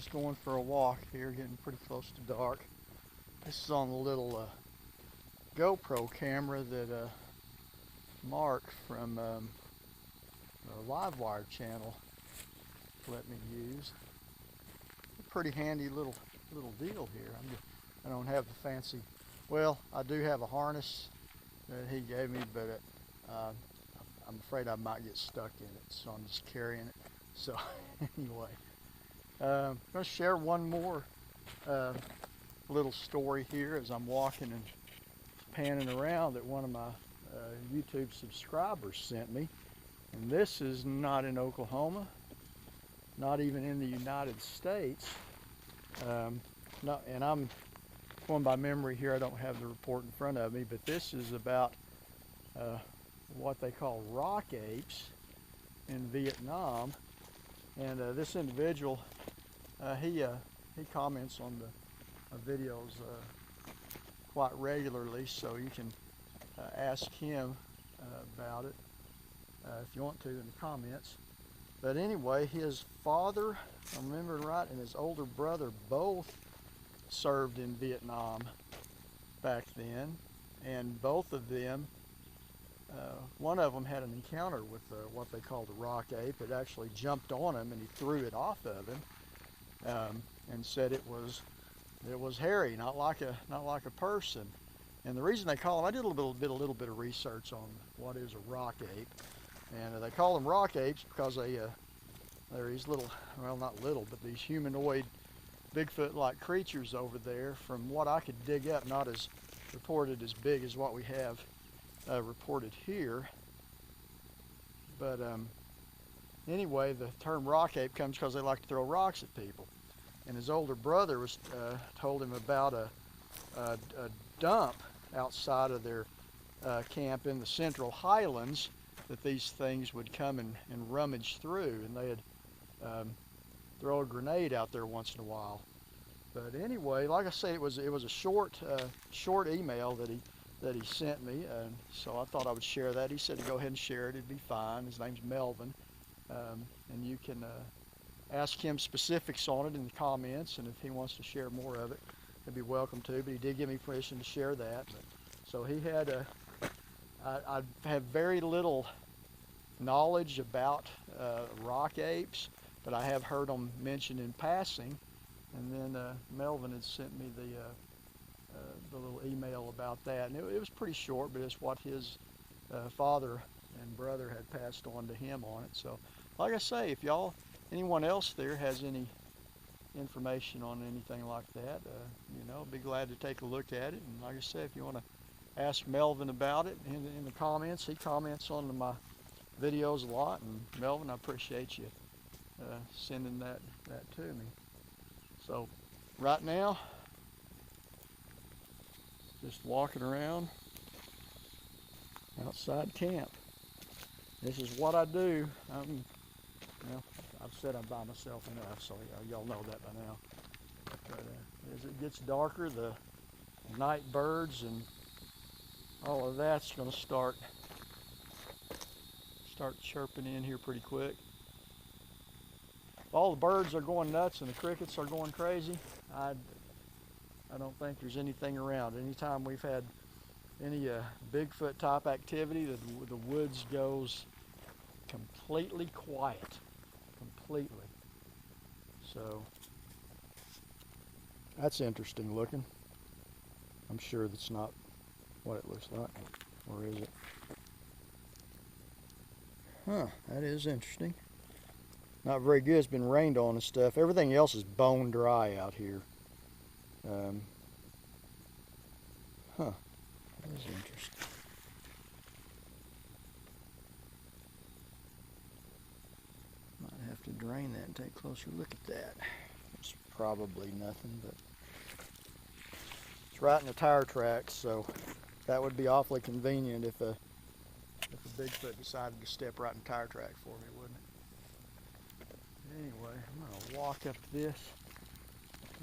just going for a walk here, getting pretty close to dark. This is on the little GoPro camera that Mark from the Livewire channel let me use. A pretty handy little deal here. I don't have the fancy, well, I do have a harness that he gave me, but I'm afraid I might get stuck in it, so I'm just carrying it. So anyway, I'm going to share one more little story here as I'm walking and panning around that one of my YouTube subscribers sent me. And this is not in Oklahoma, not even in the United States. And I'm going by memory here, I don't have the report in front of me, but this is about what they call rock apes in Vietnam. And this individual, he comments on the videos quite regularly, so you can ask him about it if you want to in the comments. But anyway, his father, if I'm remembering right, and his older brother both served in Vietnam back then, and both of them, one of them had an encounter with what they called a rock ape. It actually jumped on him and he threw it off of him, and said it was hairy, not like a person. And the reason they call them, I did a little bit of research on what is a rock ape, and they call them rock apes because they're these little, well, not little, but these humanoid Bigfoot-like creatures over there. From what I could dig up, not as reported as big as what we have reported here. But anyway, the term rock ape comes because they like to throw rocks at people. And his older brother was told him about a dump outside of their camp in the Central Highlands that these things would come and rummage through, and they'd throw a grenade out there once in a while. But anyway, like I say, it was a short email that he sent me, and so I thought I would share that. He said to go ahead and share it, it'd be fine. His name's Melvin, and you can ask him specifics on it in the comments, and if he wants to share more of it, he'd be welcome to. But he did give me permission to share that. So he had I have very little knowledge about rock apes, but I have heard them mentioned in passing. And then Melvin had sent me the little email about that, and it was pretty short, but it's what his father and brother had passed on to him on it. So, like I say, if anyone else there has any information on anything like that, I'd be glad to take a look at it. And like I say, if you want to ask Melvin about it in the comments, he comments on my videos a lot. And Melvin, I appreciate you sending that to me. So right now, just walking around outside camp. This is what I do. I've said I'm by myself enough, so y'all know that by now. But as it gets darker, the night birds and all of that's going to start chirping in here pretty quick. If all the birds are going nuts and the crickets are going crazy, I don't think there's anything around. Anytime we've had any Bigfoot type activity, the woods goes completely quiet. Completely. So that's interesting looking. I'm sure that's not what it looks like. Or is it? Huh, that is interesting. Not very good. It's been rained on and stuff. Everything else is bone dry out here. That is interesting. Might have to drain that and take a closer look at that. It's probably nothing, but it's right in the tire tracks, so that would be awfully convenient if a Bigfoot decided to step right in the tire track for me, wouldn't it? Anyway, I'm going to walk up this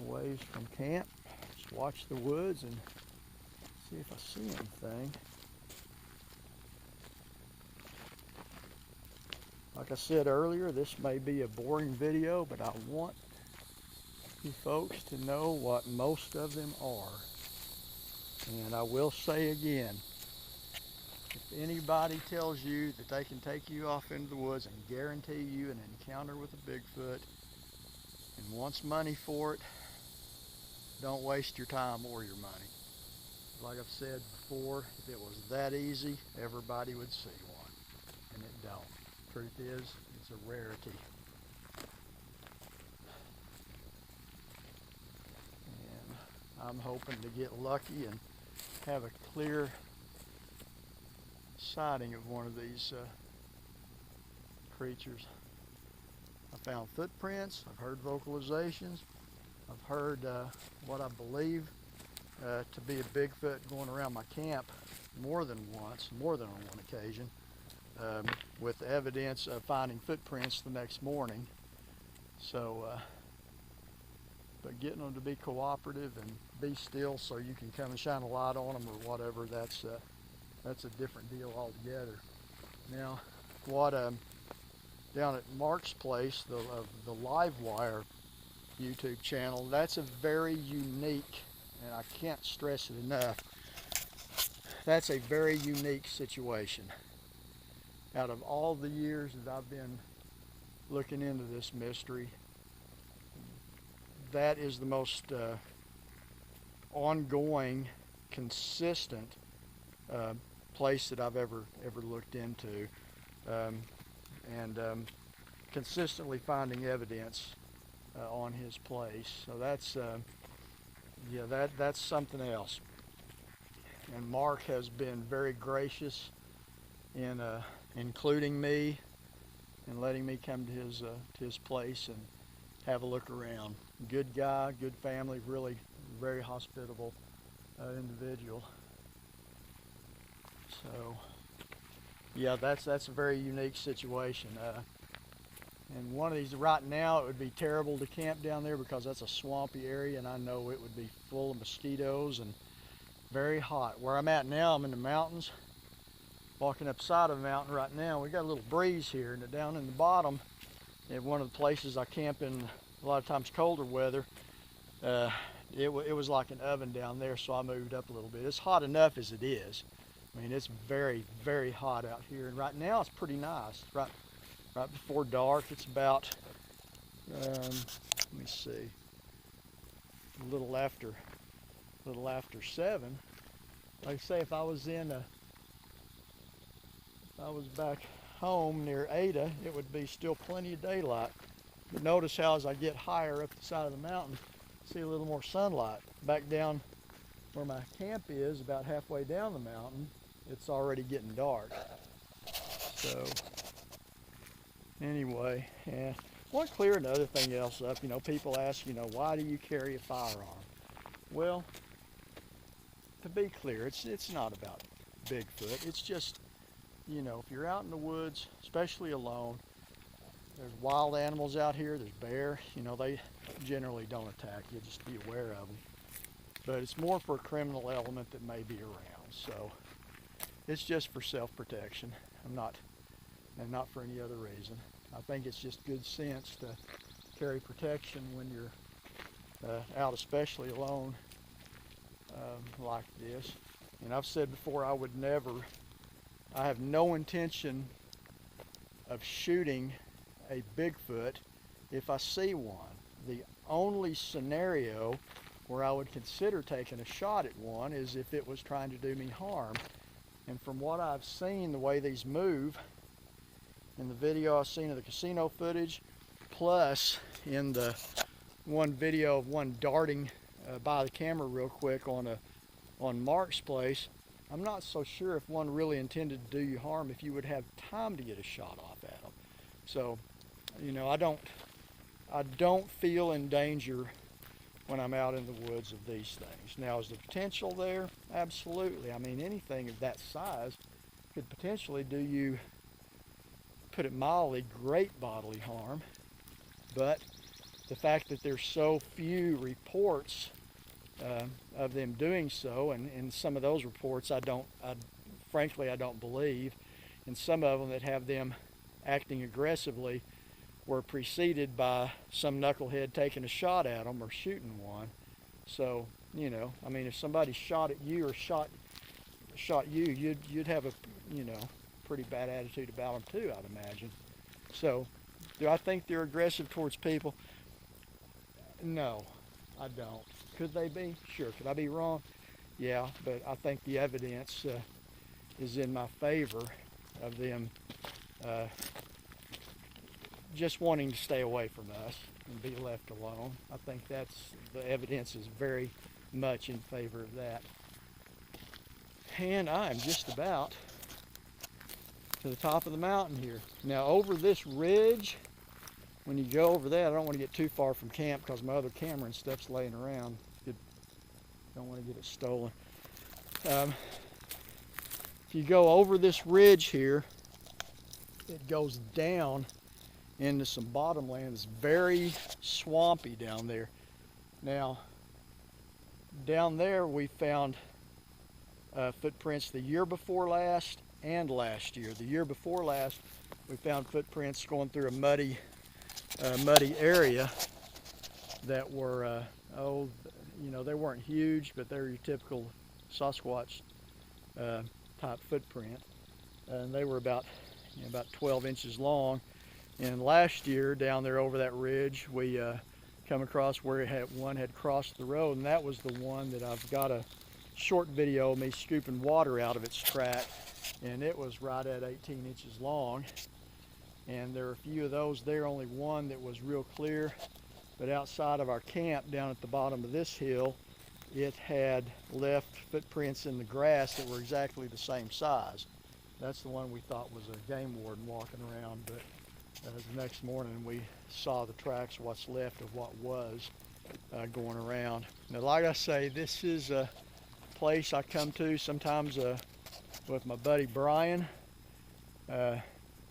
ways from camp, just watch the woods and see if I see anything. Like I said earlier, this may be a boring video, but I want you folks to know what most of them are. And I will say again, if anybody tells you that they can take you off into the woods and guarantee you an encounter with a Bigfoot and wants money for it, don't waste your time or your money. Like I've said before, if it was that easy, everybody would see one. And it don't. Truth is, it's a rarity. And I'm hoping to get lucky and have a clear sighting of one of these creatures. I found footprints, I've heard vocalizations, I've heard what I believe to be a Bigfoot going around my camp more than on one occasion, with evidence of finding footprints the next morning. So, but getting them to be cooperative and be still so you can come and shine a light on them or whatever, that's a different deal altogether. Now, what down at Mark's place, the Livewire YouTube channel, that's a very unique, and I can't stress it enough, that's a very unique situation. Out of all the years that I've been looking into this mystery, that is the most ongoing, consistent place that I've ever looked into, and consistently finding evidence on his place. So that's yeah, that's something else. And Mark has been very gracious in including me and letting me come to his place and have a look around. Good guy, good family, really very hospitable individual. So yeah, that's a very unique situation. And one of these, right now it would be terrible to camp down there because that's a swampy area, and I know it would be full of mosquitoes and very hot. Where I'm at now, I'm in the mountains, walking up the side of a mountain right now. We got a little breeze here, and down in the bottom, at one of the places I camp in, a lot of times colder weather, it was like an oven down there, so I moved up a little bit. It's hot enough as it is. I mean, it's very, very hot out here, and right now it's pretty nice. Right before dark, it's about, let me see, a little after 7. Like I say, if I was back home near Ada, it would be still plenty of daylight. But notice how as I get higher up the side of the mountain, I see a little more sunlight. Back down where my camp is, about halfway down the mountain, it's already getting dark. So anyway, and I want to clear another thing else up. People ask, why do you carry a firearm? Well, to be clear, it's not about Bigfoot. It's just, if you're out in the woods, especially alone, there's wild animals out here, there's bear, they generally don't attack you, just be aware of them. But it's more for a criminal element that may be around. So it's just for self-protection. And not for any other reason. I think it's just good sense to carry protection when you're out, especially alone like this. And I've said before, I have no intention of shooting a Bigfoot if I see one. The only scenario where I would consider taking a shot at one is if it was trying to do me harm. And from what I've seen, the way these move, in the video I've seen of the casino footage, plus in the one video of one darting by the camera real quick on Mark's place, I'm not so sure if one really intended to do you harm if you would have time to get a shot off at them. So, I don't feel in danger when I'm out in the woods of these things. Now, is the potential there? Absolutely. I mean, anything of that size could potentially do you, put it mildly, great bodily harm. But the fact that there's so few reports of them doing so, and some of those reports frankly I don't believe, and some of them that have them acting aggressively, were preceded by some knucklehead taking a shot at them or shooting one. So, you know, I mean, if somebody shot at you or shot you, you'd have a, you know, pretty bad attitude about them too, I'd imagine. So, do I think they're aggressive towards people? No, I don't. Could they be? Sure. Could I be wrong? Yeah, but I think the evidence is in my favor of them just wanting to stay away from us and be left alone. I think the evidence is very much in favor of that. And I'm just about to the top of the mountain here. Now over this ridge, when you go over that, I don't want to get too far from camp because my other camera and stuff's laying around. Don't want to get it stolen. If you go over this ridge here, it goes down into some bottomland. It's very swampy down there. Now, down there we found footprints the year before last and last year. The year before last, we found footprints going through a muddy area that were, you know, they weren't huge, but they were your typical Sasquatch type footprint. And they were about 12 inches long. And last year, down there over that ridge, we come across where one had crossed the road, and that was the one that I've got a short video of me scooping water out of its track, and it was right at 18 inches long. And there are a few of those there, only one that was real clear. But outside of our camp, down at the bottom of this hill, it had left footprints in the grass that were exactly the same size. That's the one we thought was a game warden walking around, but the next morning we saw the tracks, what's left of what was going around. Now, like I say, this is a place I come to sometimes with my buddy Brian.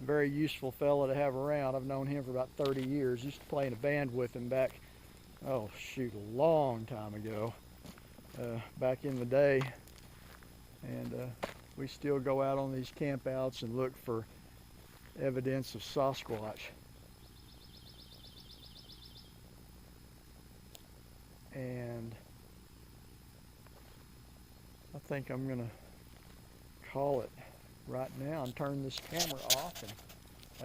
Very useful fella to have around. I've known him for about 30 years. Used to play in a band with him back, oh shoot, a long time ago, back in the day. And we still go out on these campouts and look for evidence of Sasquatch. And I think I'm gonna call it right now and turn this camera off, and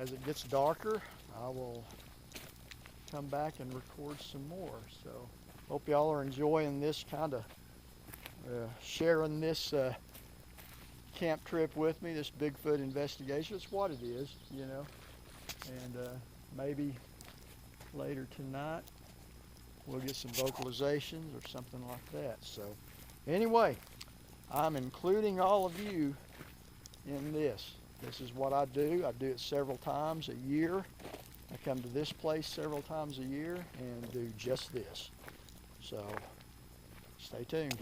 as it gets darker I will come back and record some more. So hope y'all are enjoying this kind of sharing this camp trip with me, this Bigfoot investigation. It's what it is, you know. And maybe later tonight we'll get some vocalizations or something like that. So anyway, I'm including all of you in this. This is what I do. I do it several times a year. I come to this place several times a year and do just this. So stay tuned.